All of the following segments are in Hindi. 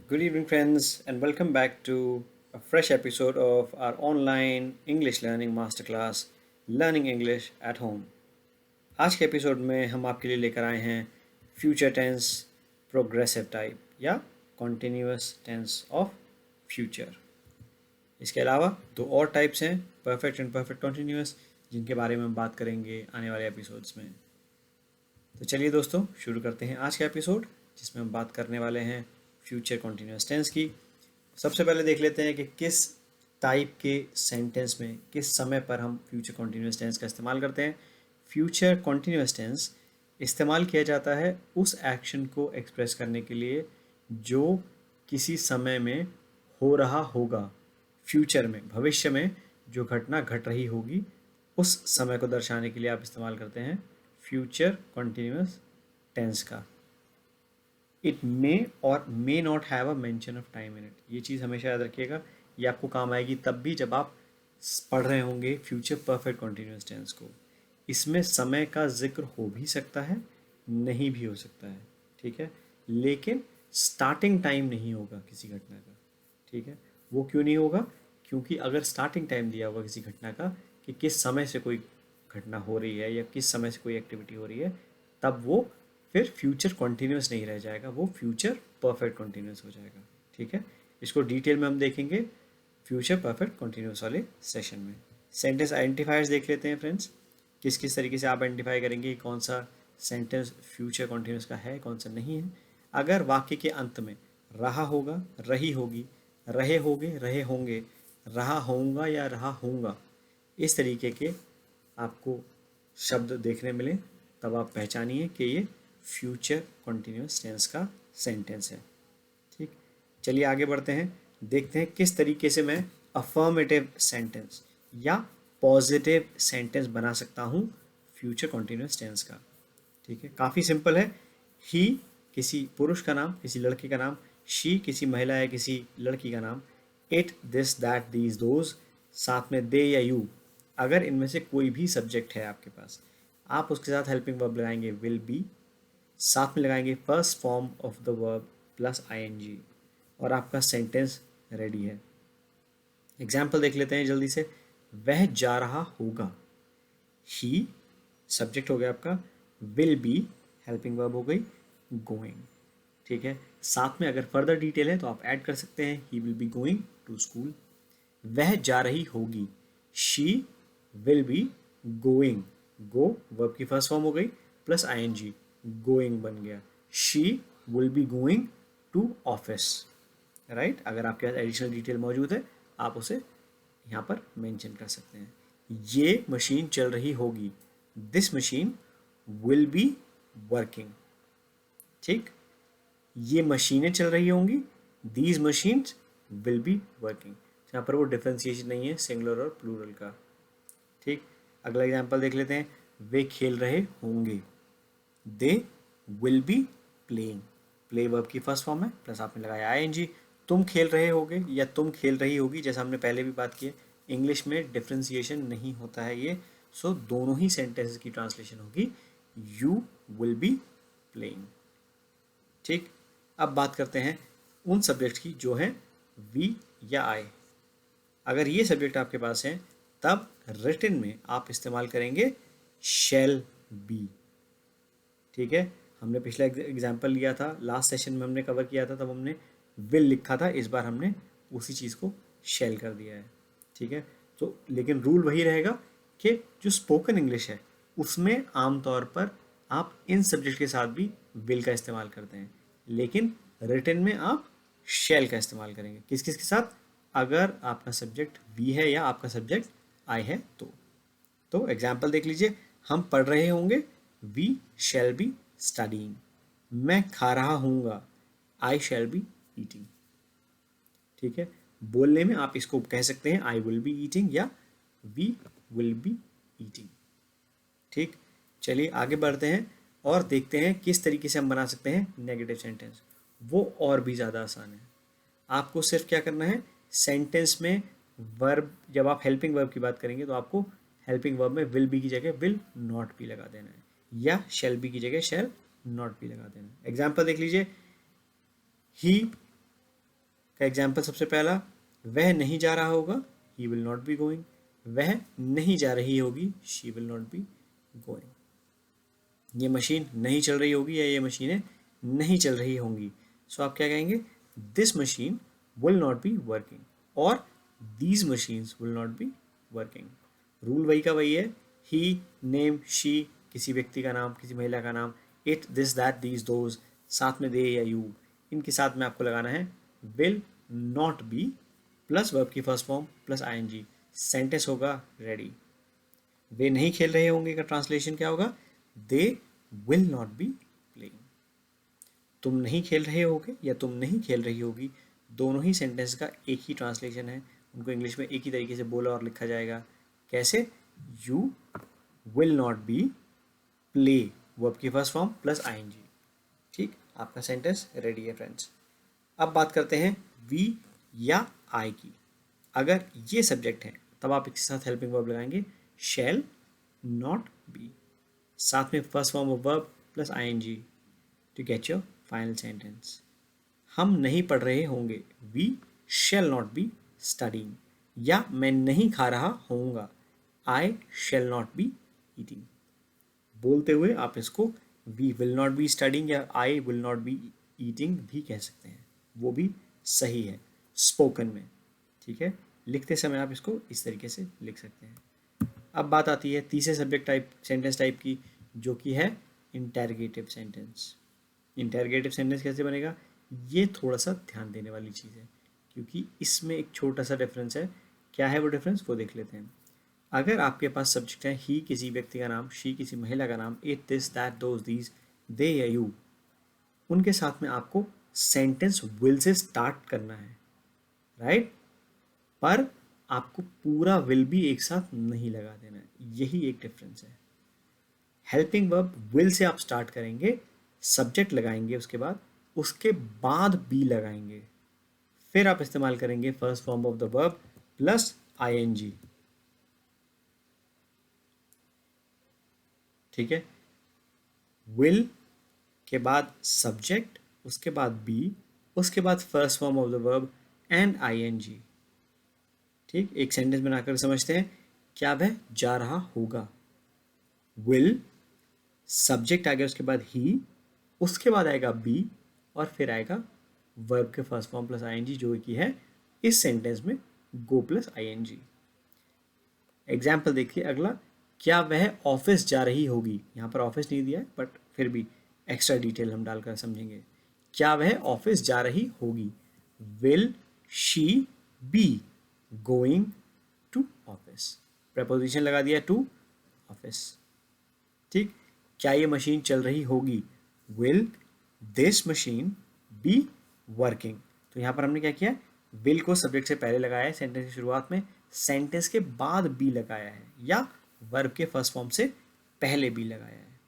Good evening, friends, and welcome back to a fresh episode of our online English learning masterclass, Learning English at Home. आज के एपिसोड में हम आपके लिए लेकर आए हैं फ्यूचर टेंस प्रोग्रेसिव टाइप या कॉन्टिन्यूअस टेंस ऑफ फ्यूचर। इसके अलावा दो और टाइप्स हैं, परफेक्ट एंड परफेक्ट कॉन्टिन्यूअस, जिनके बारे में हम बात करेंगे आने वाले एपिसोड्स में। तो चलिए दोस्तों, शुरू करते हैं आज का एपिसोड, जिसमें हम बात करने वाले हैं फ्यूचर कॉन्टिन्यूअस टेंस की। सबसे पहले देख लेते हैं कि किस टाइप के सेंटेंस में किस समय पर हम फ्यूचर कॉन्टिन्यूअस टेंस का इस्तेमाल करते हैं। फ्यूचर कॉन्टिन्यूअस टेंस इस्तेमाल किया जाता है उस एक्शन को एक्सप्रेस करने के लिए जो किसी समय में हो रहा होगा। फ्यूचर में, भविष्य में जो घटना घट रही होगी, उस समय को दर्शाने के लिए आप इस्तेमाल करते हैं फ्यूचर कॉन्टिन्यूअस टेंस का। इट मे और may not have a mention of time in it. ये चीज़ हमेशा याद रखिएगा, ये आपको काम आएगी तब भी जब आप पढ़ रहे होंगे फ्यूचर परफेक्ट कॉन्टिन्यूअस टेंस को। इसमें समय का जिक्र हो भी सकता है, नहीं भी हो सकता है, ठीक है, लेकिन स्टार्टिंग टाइम नहीं होगा किसी घटना का, ठीक है। वो क्यों नहीं होगा? क्योंकि अगर स्टार्टिंग टाइम दिया होगा किसी घटना का कि किस समय से कोई घटना हो रही है या किस समय से कोई एक्टिविटी हो रही है, तब वो फिर फ्यूचर कॉन्टिन्यूस नहीं रह जाएगा, वो फ्यूचर परफेक्ट कॉन्टिन्यूस हो जाएगा, ठीक है। इसको डिटेल में हम देखेंगे फ्यूचर परफेक्ट कॉन्टिन्यूस वाले सेशन में। सेंटेंस आइडेंटिफायर्स देख लेते हैं फ्रेंड्स, किस किस तरीके से आप आइडेंटिफाई करेंगे कौन सा सेंटेंस फ्यूचर कॉन्टिन्यूस का है, कौन सा नहीं है। अगर वाक्य के अंत में रहा होगा, रही होगी, रहे होगे, रहे होंगे, रहा होऊंगा या रहा होऊंगा, इस तरीके के आपको शब्द देखने मिले, तब आप पहचानिए कि ये फ्यूचर कॉन्टिन्यूअस टेंस का सेंटेंस है, ठीक। चलिए आगे बढ़ते हैं, देखते हैं किस तरीके से मैं अफर्मेटिव सेंटेंस या पॉजिटिव सेंटेंस बना सकता हूँ फ्यूचर कॉन्टिन्यूअस टेंस का, ठीक है। काफ़ी सिंपल है। ही किसी पुरुष का नाम, किसी लड़के का नाम, शी किसी महिला या किसी लड़की का नाम, it, this, that, these, those, साथ में दे या यू। अगर इनमें से कोई भी सब्जेक्ट है आपके पास, आप उसके साथ हेल्पिंग वर्ब लगाएंगे विल बी, साथ में लगाएंगे first form of the verb plus ING, और आपका सेंटेंस रेडी है। एग्जाम्पल देख लेते हैं जल्दी से। वह जा रहा होगा, ही सब्जेक्ट हो गया आपका, विल बी हेल्पिंग वर्ब हो गई, गोइंग, ठीक है। साथ में अगर फर्दर डिटेल है तो आप ऐड कर सकते हैं, he will be going to school. वह जा रही होगी, she will be going, go verb की फर्स्ट फॉर्म हो गई प्लस आईएनजी, गोइंग बन गया। She will be going to office, right. अगर आपके पास एडिशनल डिटेल मौजूद है आप उसे यहाँ पर मेंशन कर सकते हैं। ये मशीन चल रही होगी, this machine will be working, ठीक। ये मशीनें चल रही होंगी, these machines will be working. यहाँ पर वो डिफ्रेंसिएशन नहीं है सिंगुलर और प्लूरल का, ठीक। अगला एग्जांपल देख लेते हैं। वे खेल रहे होंगे, they will be playing, play verb की फर्स्ट फॉर्म है प्लस आपने लगाया आईएनजी। तुम खेल रहे होगे या तुम खेल रही होगी, जैसा हमने पहले भी बात की है, इंग्लिश में डिफ्रेंसिएशन नहीं होता है ये, सो दोनों ही सेंटेंसेस की ट्रांसलेशन होगी यू विल बी प्लेइंग, ठीक। अब बात करते हैं उन सब्जेक्ट की जो हैं वी या आई। अगर ये सब्जेक्ट आपके पास है तब रिटन में आप इस्तेमाल करेंगे शैल बी, ठीक है। हमने पिछला एग्जाम्पल लिया था, लास्ट सेशन में हमने कवर किया था, तब हमने विल लिखा था, इस बार हमने उसी चीज़ को शैल कर दिया है, ठीक है। तो लेकिन रूल वही रहेगा कि जो स्पोकन इंग्लिश है उसमें आमतौर पर आप इन सब्जेक्ट के साथ भी विल का इस्तेमाल करते हैं, लेकिन रिटन में आप शैल का इस्तेमाल करेंगे। किस किस के साथ? अगर आपका सब्जेक्ट वी है या आपका सब्जेक्ट आई है तो एग्जाम्पल देख लीजिए। हम पढ़ रहे होंगे, वी शैल बी स्टडीइंग। मैं खा रहा हूँगा, आई शैल बी ईटिंग, ठीक है। बोलने में आप इसको कह सकते हैं आई विल बी ईटिंग या वी विल बी ईटिंग, ठीक। चलिए आगे बढ़ते हैं और देखते हैं किस तरीके से हम बना सकते हैं नेगेटिव सेंटेंस। वो और भी ज़्यादा आसान है। आपको सिर्फ क्या करना है, सेंटेंस में वर्ब, जब आप हेल्पिंग वर्ब की बात करेंगे तो आपको हेल्पिंग वर्ब में विल बी की जगह विल नॉट बी लगा देना है, या शैल बी की जगह शैल नॉट बी लगा देना है। एग्जाम्पल देख लीजिए। ही का एग्जाम्पल सबसे पहला, वह नहीं जा रहा होगा, he will not be going. वह नहीं जा रही होगी, she will not be going. ये मशीन नहीं चल रही होगी या ये मशीनें नहीं चल रही होंगी। सो आप क्या कहेंगे, this machine will not be working और these machines will not be working. Rule वही का वही है, ही, नेम, शी, किसी व्यक्ति का नाम, किसी महिला का नाम, it, this, that, these, those, साथ में दे या यू, इनके साथ में आपको लगाना है will not be plus verb की first form plus I N G. Sentence होगा रेडी। वे नहीं खेल रहे होंगे का ट्रांसलेशन क्या होगा, they will not be playing. तुम नहीं खेल रहे होगे या तुम नहीं खेल रही होगी, दोनों ही सेंटेंस का एक ही ट्रांसलेशन है। उनको इंग्लिश में एक ही तरीके से बोला और लिखा जाएगा। कैसे, you will not B play, verb की फर्स्ट फॉर्म प्लस आईएनजी। ठीक, आपका सेंटेंस रेडी है फ्रेंड्स। अब बात करते हैं वी या आई की। अगर ये सब्जेक्ट है तब आप इसके साथ हेल्पिंग वर्ब लगाएंगे शैल नॉट बी, साथ में first form of verb plus ING to get your final sentence. हम नहीं पढ़ रहे होंगे, we shall not be studying, या मैं नहीं खा रहा होऊंगा, I shall not be eating. बोलते हुए आप इसको we will not be studying या I will not be eating भी कह सकते हैं, वो भी सही है स्पोकन में। ठीक है, लिखते समय आप इसको इस तरीके से लिख सकते हैं। अब बात आती है तीसरे सब्जेक्ट टाइप सेंटेंस टाइप की, जो कि है इंटैरोगेटिव सेंटेंस। इंटैरोगेटिव सेंटेंस कैसे बनेगा, ये थोड़ा सा ध्यान देने वाली चीज़ है, क्योंकि इसमें एक छोटा सा डिफरेंस है। क्या है वो डिफरेंस, वो देख लेते हैं। अगर आपके पास सब्जेक्ट है ही किसी व्यक्ति का नाम, शी किसी महिला का नाम, it, this, that, those, these, they या यू, उनके साथ में आपको सेंटेंस विल से स्टार्ट करना है, राइट? पर आपको पूरा विल भी एक साथ नहीं लगा देना है, यही एक डिफरेंस है। हेल्पिंग वर्ब विल से आप स्टार्ट करेंगे, सब्जेक्ट लगाएंगे, उसके बाद बी लगाएंगे, फिर आप इस्तेमाल करेंगे first form of the verb plus ING. ठीक है, विल के बाद सब्जेक्ट, उसके बाद बी, उसके बाद first form of the verb and ING. ठीक, एक सेंटेंस बनाकर समझते हैं। क्या वह जा रहा होगा, विल, सब्जेक्ट आ गया, उसके बाद ही, उसके बाद आएगा बी और फिर आएगा वर्ब के फर्स्ट फॉर्म प्लस आईएनजी, जो कि है इस सेंटेंस में गो प्लस आईएनजी। एग्जाम्पल देखिए अगला, क्या वह ऑफिस जा रही होगी। यहाँ पर ऑफिस नहीं दिया है, बट फिर भी एक्स्ट्रा डिटेल हम डालकर समझेंगे। क्या वह ऑफिस जा रही होगी, will she be going to office, preposition लगा दिया टू ऑफिस। ठीक, क्या ये मशीन चल रही होगी, will this machine be working. तो यहाँ पर हमने क्या किया, विल को सब्जेक्ट से पहले लगाया है सेंटेंस की शुरुआत में, सेंटेंस के बाद बी लगाया है, या वर्ब के फर्स्ट फॉर्म से पहले बी लगाया है।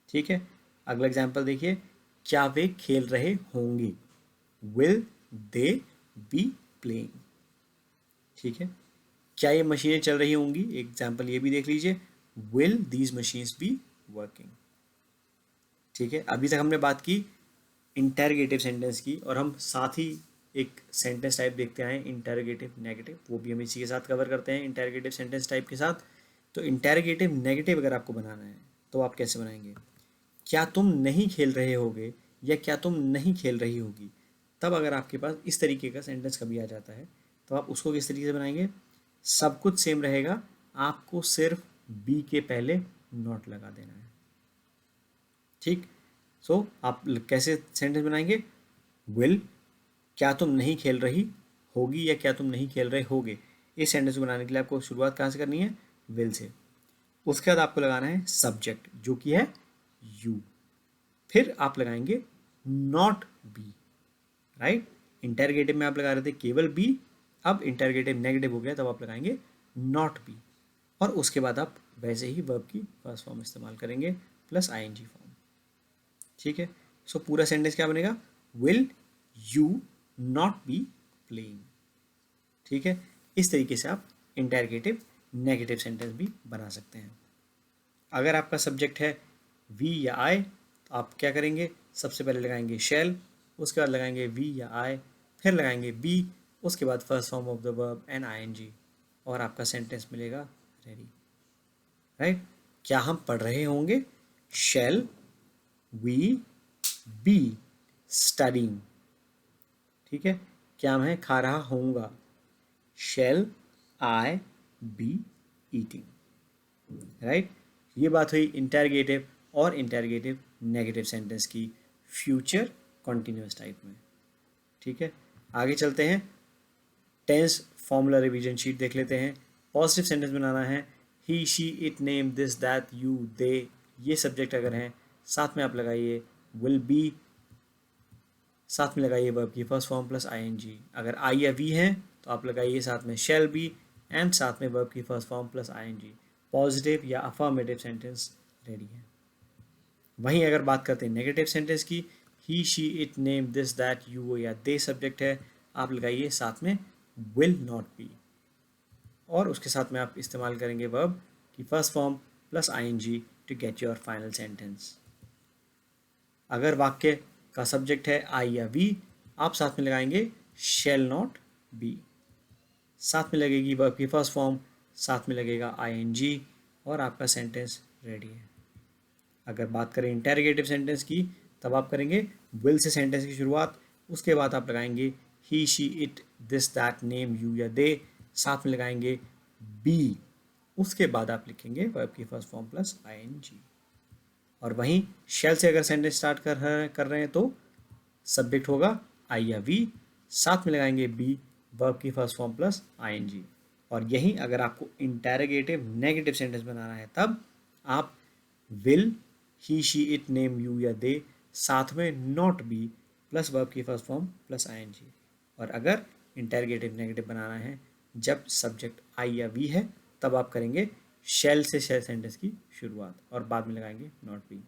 ठीक है, अगला एग्जाम्पल देखिए, क्या वे खेल रहे होंगे, विल दे बी प्लेइंग। ठीक है, क्या ये मशीनें चल रही होंगी, एग्जाम्पल ये भी देख लीजिए, will these machines be working. ठीक है, अभी तक हमने बात की इंटैरोगेटिव सेंटेंस की, और हम साथ ही एक सेंटेंस टाइप देखते आए इंटैरोगेटिव नेगेटिव, वो भी हम इसी के साथ कवर करते हैं इंटैरोगेटिव सेंटेंस टाइप के साथ। तो इंटैरोगेटिव नेगेटिव अगर आपको बनाना है तो आप कैसे बनाएंगे, क्या तुम नहीं खेल रहे होगे या क्या तुम नहीं खेल रही होगी। तब अगर आपके पास इस तरीके का सेंटेंस कभी आ जाता है तो आप उसको किस तरीके से बनाएंगे, सब कुछ सेम रहेगा, आपको सिर्फ बी के पहले नॉट लगा देना है। ठीक, सो आप कैसे सेंटेंस बनाएंगे, विल, क्या तुम नहीं खेल रही होगी या क्या तुम नहीं खेल रहे होगे। इस सेंटेंस को बनाने के लिए आपको शुरुआत कहाँ से करनी है, विल से। उसके बाद आपको लगाना है सब्जेक्ट, जो कि है यू, फिर आप लगाएंगे नॉट बी, राइट? इंटरगेटिव में आप लगा रहे थे केवल बी, अब इंटरगेटिव नेगेटिव हो गया तब आप लगाएंगे नॉट बी, और उसके बाद आप वैसे ही वर्ब की फर्स्ट फॉर्म इस्तेमाल करेंगे प्लस आईएनजी फॉर्म। ठीक है, सो पूरा सेंटेंस क्या बनेगा, will you not be playing. ठीक है, इस तरीके से आप इंटरगेटिव नेगेटिव सेंटेंस भी बना सकते हैं। अगर आपका सब्जेक्ट है वी या आई तो आप क्या करेंगे, सबसे पहले लगाएंगे शैल, उसके बाद लगाएंगे वी या आई, फिर लगाएंगे बी, उसके बाद first form of the verb and ING, और आपका सेंटेंस मिलेगा रेडी। राइट? क्या हम पढ़ रहे होंगे? Shall we be studying. ठीक है, क्या मैं खा रहा होऊंगा? Shall I be eating. Right? ये बात हुई इंटरगेटिव और इंटरगेटिव नेगेटिव सेंटेंस की फ्यूचर कॉन्टिन्यूस टाइप में। ठीक है, आगे चलते हैं। टेंस फॉर्मूला रिवीजन शीट देख लेते हैं। पॉजिटिव सेंटेंस बनाना है, he she it name this that you they, ये सब्जेक्ट अगर हैं साथ में आप लगाइए विल बी, साथ में लगाइए वर्ब की फर्स्ट फॉर्म प्लस आईएनजी। अगर आई या वी हैं तो आप लगाइए साथ में शैल बी एंड साथ में वर्ब की first form plus I N G. Positive या अफर्मेटिव सेंटेंस रेडी है। वहीं अगर बात करते हैं नेगेटिव सेंटेंस की, he she it name this that you या दे सब्जेक्ट है, आप लगाइए साथ में विल नॉट बी, और उसके साथ में आप इस्तेमाल करेंगे वर्ब की first form plus ING to get your final sentence. अगर वाक्य का सब्जेक्ट है आई या वी, आप साथ में लगाएंगे शैल नॉट बी, साथ में लगेगी वर्ब की फर्स्ट फॉर्म, साथ में लगेगा आईएनजी, और आपका सेंटेंस रेडी है। अगर बात करें इंटेरोगेटिव सेंटेंस की, तब आप करेंगे विल से सेंटेंस की शुरुआत, उसके बाद आप लगाएंगे he she it this that name you या दे, साथ में लगाएंगे बी, उसके बाद आप लिखेंगे वर्ब की फर्स्ट फॉर्म प्लस आईएनजी। और वहीं शेल से अगर सेंटेंस स्टार्ट कर रहे हैं तो सब्जेक्ट होगा आई या वी, साथ में लगाएंगे बी, वर्ब की फर्स्ट फॉर्म प्लस आईएनजी। और यहीं अगर आपको इंटेरोगेटिव नेगेटिव सेंटेंस बनाना है तब आप will, he she it name you या दे, साथ में नॉट बी प्लस वर्ब की फर्स्ट फॉर्म प्लस आईएनजी। और अगर इंटेरोगेटिव नेगेटिव बनाना है जब सब्जेक्ट आई या वी है, तब आप करेंगे शेल से शेल सेंटेंस की शुरुआत और बाद में लगाएंगे नॉट बी।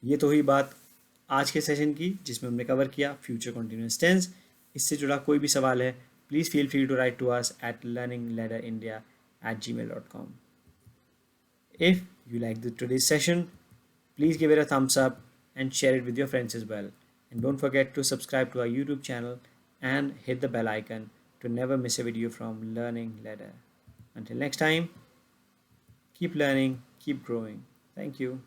ये तो हुई बात आज के सेशन की, जिसमें हमने कवर किया फ्यूचर कंटिन्यूअस टेंस। इससे जुड़ा कोई भी सवाल है, please feel free to write to us at learningladder@gmail.com. If you like today's session, please give it a thumbs up and share it with your friends as well. And don't forget to subscribe to our YouTube channel and hit the bell icon to never miss a video from Learning Ladder. Until next time, keep learning, keep growing. Thank you.